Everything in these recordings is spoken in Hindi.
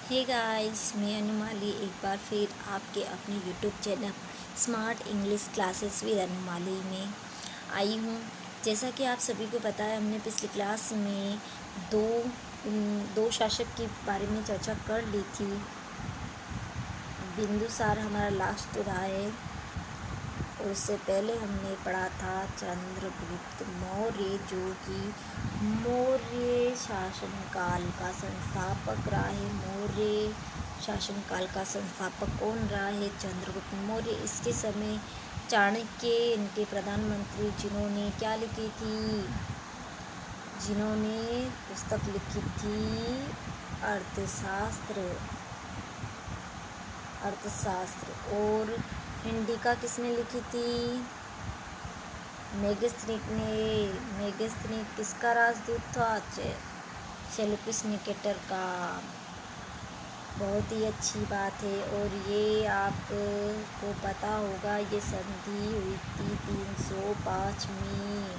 हे गाइस, मैं अनुमाली एक बार फिर आपके अपने YouTube channel smart English classes with Anumali में आई हूँ। जैसा कि आप सभी को पता है, हमने पिछली क्लास में दो शासक के बारे में चर्चा कर ली थी। बिंदुसार हमारा लास्ट रहा है और उससे पहले हमने पढ़ा था चंद्रगुप्त मौर्य, जो कि मौर्य शासनकाल का संस्थापक रहा है। मौर्य शासनकाल का संस्थापक कौन रहा है? चंद्रगुप्त मौर्य। इसके समय चाणक्य इनके प्रधानमंत्री, जिन्होंने क्या लिखी थी? जिन्होंने पुस्तक लिखी थी अर्थशास्त्र। और इंडिका किसने लिखी थी? मेगस्थनीक ने। मेगस्थनीक किसका राजदूत था? सेल्यूकस निकेटर का। बहुत ही अच्छी बात है। और ये आपको पता होगा, ये संधि हुई थी 305 में।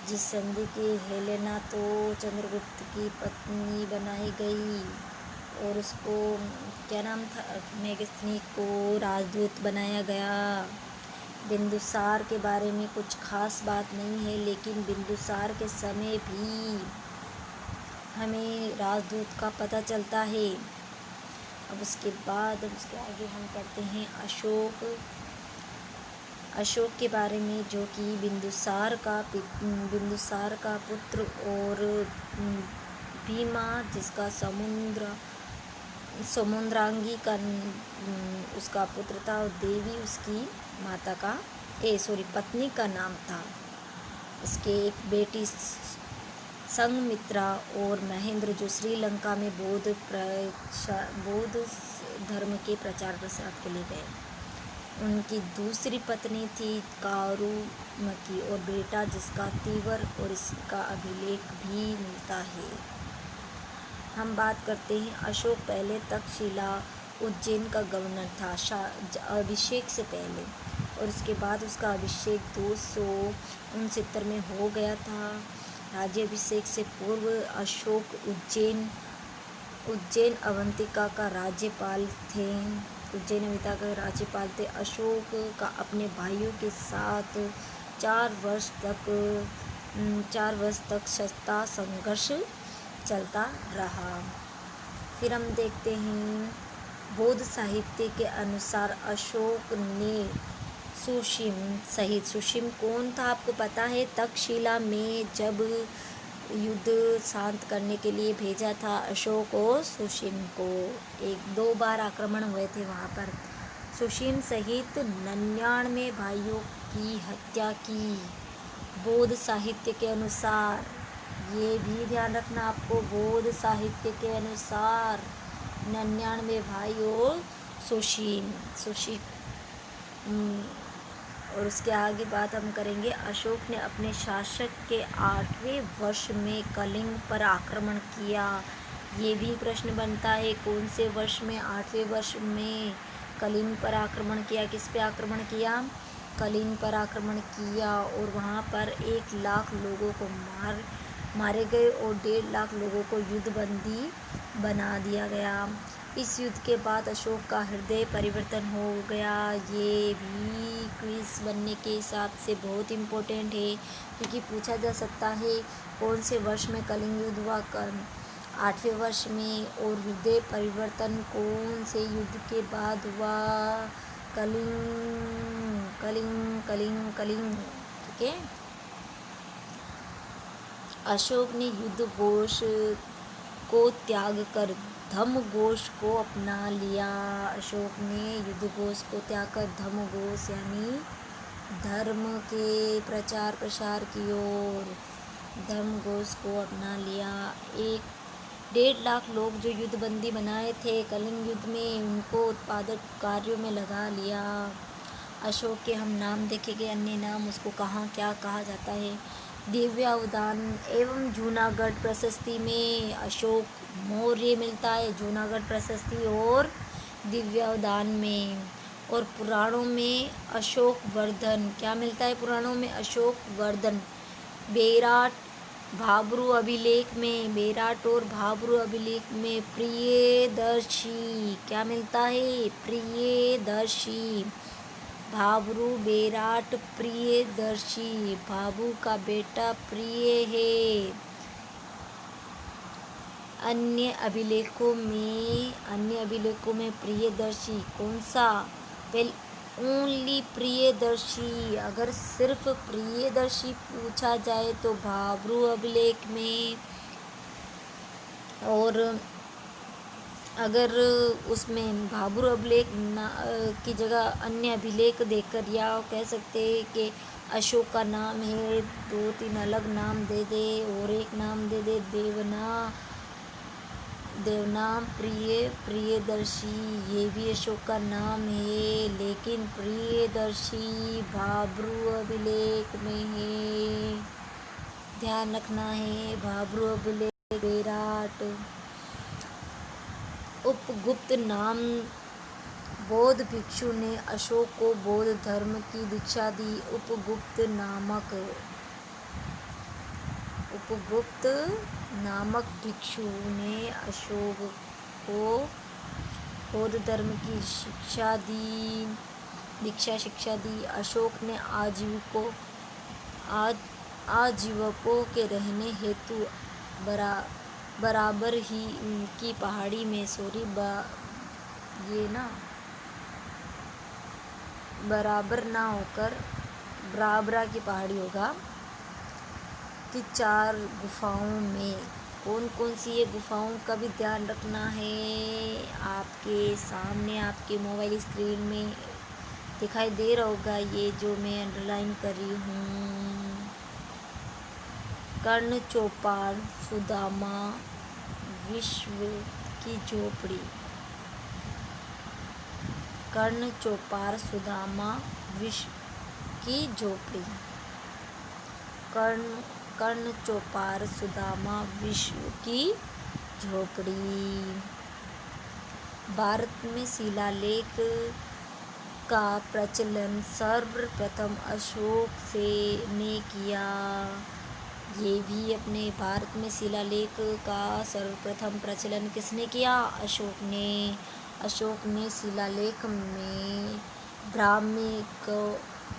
जिस संधि की हेलेना तो चंद्रगुप्त की पत्नी बनाई गई और उसको क्या नाम था? मेगस्थनीक को राजदूत बनाया गया। बिंदुसार के बारे में कुछ खास बात नहीं है, लेकिन बिंदुसार के समय भी हमें राजदूत का पता चलता है। अब उसके आगे हम पढ़ते हैं अशोक के बारे में, जो कि बिंदुसार का पुत्र और भीमा, जिसका समुद्रांगी का उसका पुत्र था, और देवी उसकी पत्नी का नाम था। उसके एक बेटी संघमित्रा और महेंद्र, जो श्रीलंका में बौद्ध धर्म के प्रचार प्रसार के लिए गए। उनकी दूसरी पत्नी थी कारुमकी, और बेटा जिसका तीवर, और इसका अभिलेख भी मिलता है। हम बात करते हैं अशोक पहले तक्षशिला उज्जैन का गवर्नर था अभिषेक से पहले, और उसके बाद उसका अभिषेक 269 में हो गया था। राज्याभिषेक से पूर्व अशोक उज्जैन अवंतिका का राज्यपाल थे। अशोक का अपने भाइयों के साथ 4 वर्ष तक सत्ता संघर्ष चलता रहा। फिर हम देखते हैं बौद्ध साहित्य के अनुसार अशोक ने सुशीम कौन था? आपको पता है, तक्षशिला में जब युद्ध शांत करने के लिए भेजा था अशोक और सुशीम को। 1-2 बार आक्रमण हुए थे वहाँ पर। सुशीम सहित 99 भाइयों की हत्या की बौद्ध साहित्य के अनुसार। ये भी ध्यान रखना आपको, बौद्ध साहित्य के अनुसार 99 भाई और सुशीम। और उसके आगे बात हम करेंगे। अशोक ने अपने शासक के 8वें वर्ष में कलिंग पर आक्रमण किया। ये भी प्रश्न बनता है, कौन से वर्ष में? 8वें वर्ष में कलिंग पर आक्रमण किया। किस पे आक्रमण किया? कलिंग पर आक्रमण किया, और वहाँ पर 1 लाख लोगों को मारे गए और 1.5 लाख लोगों को युद्धबंदी बना दिया गया। इस युद्ध के बाद अशोक का हृदय परिवर्तन हो गया। ये भी क्विज बनने के हिसाब से बहुत इम्पोर्टेंट है, क्योंकि पूछा जा सकता है कौन से वर्ष में कलिंग युद्ध हुआ। 8वें वर्ष में। और हृदय परिवर्तन कौन से युद्ध के बाद हुआ? कलिंग। ठीक है। अशोक ने युद्ध घोष को त्याग कर धम्म घोष को अपना लिया। अशोक ने युद्ध घोष को त्याग कर धम्म घोष यानी धर्म के प्रचार प्रसार की ओर धर्म घोष को अपना लिया। 1.5 लाख लोग जो युद्धबंदी बनाए थे कलिंग युद्ध में, उनको उत्पादक कार्यों में लगा लिया। अशोक के हम नाम देखेंगे, अन्य नाम उसको कहाँ क्या कहा जाता है। दिव्यावदान एवं जूनागढ़ प्रशस्ति में अशोक मौर्य मिलता है, जूनागढ़ प्रशस्ति और दिव्यावदान में। और पुराणों में अशोक वर्धन क्या मिलता है? पुराणों में अशोक वर्धन, भाब्रू अभिलेख में, बेराट और भाब्रू अभिलेख में प्रियदर्शी क्या मिलता है? प्रियदर्शी। भाब्रू बेराट प्रियदर्शी, भाभू का बेटा प्रिय है। अन्य अभिलेखों में प्रियदर्शी कौन सा? Well, only Priyadarshi. अगर सिर्फ प्रियदर्शी पूछा जाए तो भाब्रू अभिलेख में, और अगर उसमें भाब्रू अभिलेख की जगह अन्य अभिलेख देकर, या कह सकते हैं कि अशोक का नाम है, 2-3 अलग नाम दे दे और एक नाम दे दे देवनाम प्रियदर्शी, ये भी अशोक का नाम है, लेकिन प्रियदर्शी भाब्रू अभिलेख में है। ध्यान रखना है, भाब्रू अभिलेख बेराट। उपगुप्त नाम बौद्ध भिक्षु ने अशोक को बौद्ध धर्म की दीक्षा दी। उपगुप्त नामक भिक्षु ने अशोक को बौद्ध धर्म की शिक्षा दी। अशोक ने आजीवकों के रहने हेतु बराबर ही की पहाड़ी में बराबर ना होकर बराबरा की पहाड़ी होगा कि 4 गुफाओं में, कौन कौन सी ये गुफाओं का भी ध्यान रखना है। आपके सामने आपके मोबाइल स्क्रीन में दिखाई दे रहा होगा, ये जो मैं अंडरलाइन कर रही हूँ। कर्ण चौपाल सुदामा विश्व की झोपड़ी। कर्ण चौपाल सुदामा विश्व की झोपड़ी। कर्ण चौपाल सुदामा विश्व की झोपड़ी। भारत में शिलालेख का प्रचलन सर्वप्रथम अशोक ने किया। ये भी अपने भारत में शिलालेख का सर्वप्रथम प्रचलन किसने किया? अशोक ने शिलालेख में ब्राह्मी,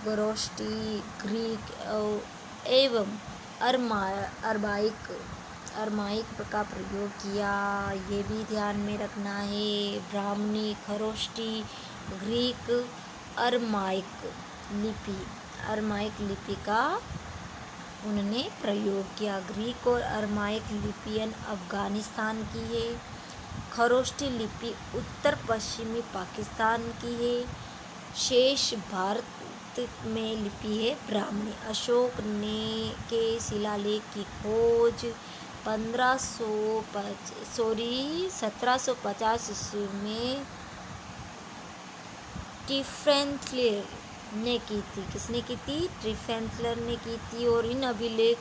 खरोष्टी, ग्रीक एवं अरमाइक का प्रयोग किया। ये भी ध्यान में रखना है। ब्राह्मी, खरोष्टी, ग्रीक, अरमाइक लिपि का उन्होंने प्रयोग किया। ग्रीक और अरमाइक लिपियां अफगानिस्तान की है। खरोष्टी लिपि उत्तर पश्चिमी पाकिस्तान की है। शेष भारत में लिपि है ब्राह्मी। अशोक के शिलालेख की खोज 1750 ईस्वी में ट्रिफेंथलेर ने की थी। किसने की थी? ट्रिफेंथलेर ने की थी। और इन अभिलेख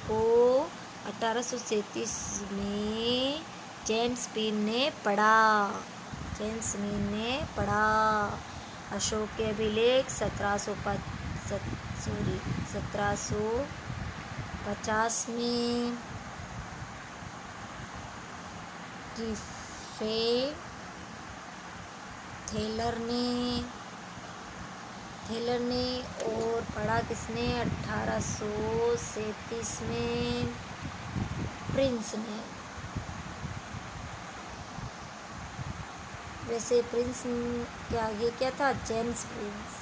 को 1837 में जेम्स पीन ने पढ़ा। अशोक के अभिलेख 1750 में थेलर ने और पढ़ा किसने? 1837 में प्रिंस ने। वैसे प्रिंस के आगे क्या था? James Prince.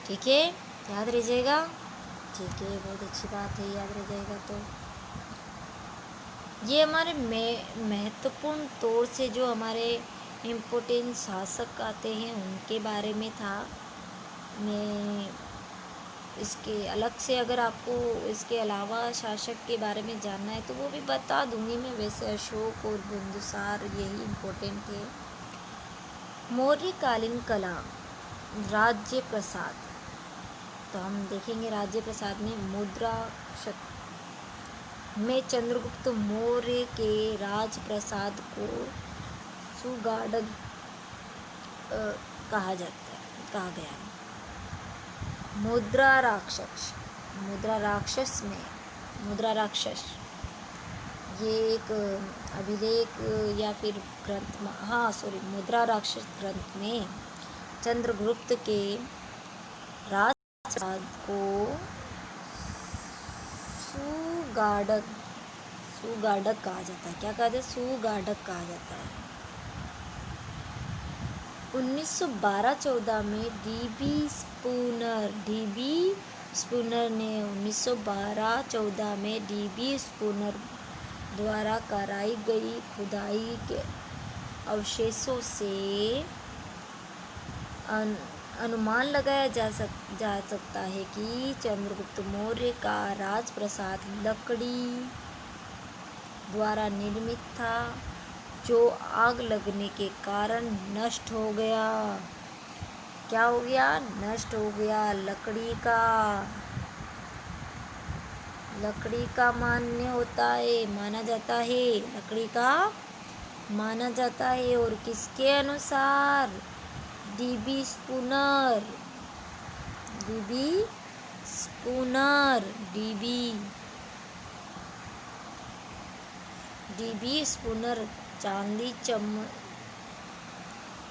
ठीक है, याद रहिएगा। ठीक है, बहुत अच्छी बात है, याद रह जाएगा। तो ये हमारे महत्वपूर्ण तौर से जो हमारे इम्पोर्टेंट शासक आते हैं उनके बारे में था। मैं इसके अलग से, अगर आपको इसके अलावा शासक के बारे में जानना है तो वो भी बता दूंगी मैं। वैसे अशोक और बिंदुसार यही इम्पोर्टेंट थे। मौर्यकालीन कला, राज्य प्रसाद। तो हम देखेंगे राज्य प्रसाद में मुद्रा में चंद्रगुप्त मौर्य के राजप्रसाद को सुगाड़ग कहा गया है। मुद्रा राक्षस, मुद्रा राक्षस ये एक अभिलेख या फिर ग्रंथ में, हाँ सॉरी, मुद्रा राक्षस ग्रंथ में चंद्रगुप्त के राजप्रसाद को सुगाडक कहा जाता है। क्या कहा जाता है? सुगाडक कहा जाता है। 1912-14 में डीबी स्पूनर ने 1912-14 में डीबी स्पूनर द्वारा कराई गई खुदाई के अवशेषों से अनुमान लगाया जा सकता है कि चंद्रगुप्त मौर्य का राजप्रासाद लकड़ी द्वारा निर्मित था, जो आग लगने के कारण नष्ट हो गया। क्या हो गया? नष्ट हो गया। लकड़ी का माना जाता है, लकड़ी का माना जाता है। और किसके अनुसार? DB Spooner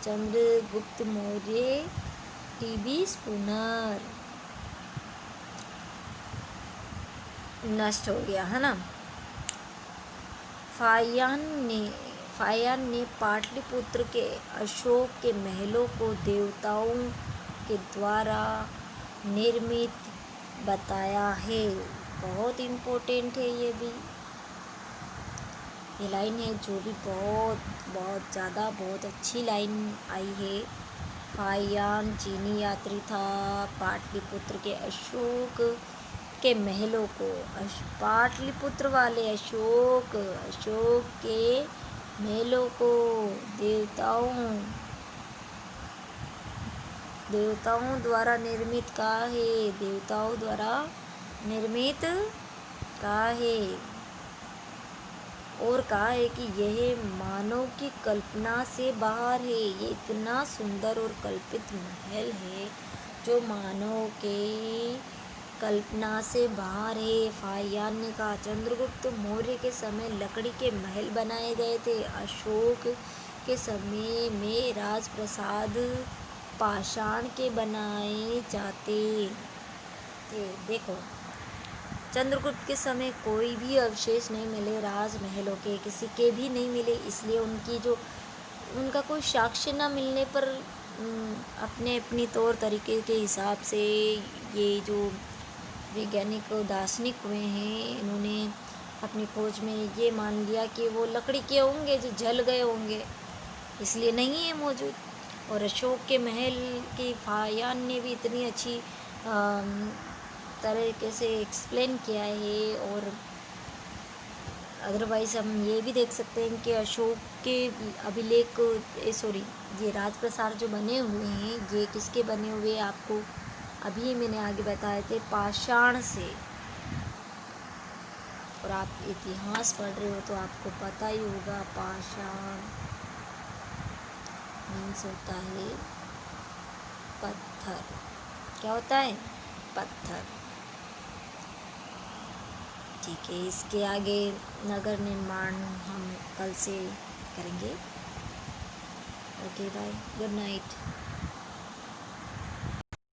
Chandragupta Maurya dB Spooner नष्ट हो गया, है ना। फायान ने पाटलिपुत्र के अशोक के महलों को देवताओं के द्वारा निर्मित बताया है। बहुत इम्पोर्टेंट है ये भी। ये लाइन है जो भी बहुत अच्छी लाइन आई है। फायान चीनी यात्री था, पाटलिपुत्र के अशोक के महलों को, पाटलिपुत्र वाले अशोक के महलों को देवताओं द्वारा निर्मित कहा है। और कहा है कि यह मानव की कल्पना से बाहर है। ये इतना सुंदर और कल्पित महल है जो मानव के कल्पना से बाहर है। फायान ने कहा, चंद्रगुप्त मौर्य के समय लकड़ी के महल बनाए गए थे। अशोक के समय में राजप्रासाद पाषाण के बनाए जाते थे। देखो, चंद्रगुप्त के समय कोई भी अवशेष नहीं मिले राजमहलों के, किसी के भी नहीं मिले। इसलिए उनका कोई साक्ष्य न मिलने पर अपनी तौर तरीके के हिसाब से ये जो वैज्ञानिक दार्शनिक हुए हैं, इन्होंने अपनी खोज में ये मान लिया कि वो लकड़ी के होंगे जो जल गए होंगे, इसलिए नहीं है मौजूद। और अशोक के महल की फायान ने भी इतनी अच्छी तरीके से एक्सप्लेन किया है। और अदरवाइज़ हम ये भी देख सकते हैं कि अशोक के अभिलेख ये राजप्रासाद जो बने हुए हैं, ये किसके बने हुए आपको अभी मैंने आगे बताए थे, पाषाण से। और आप इतिहास पढ़ रहे हो तो आपको पता ही होगा, पाषाण मीन्स होता है पत्थर। क्या होता है? पत्थर। ठीक है, इसके आगे नगर निर्माण हम कल से करेंगे। Okay, bye, good night.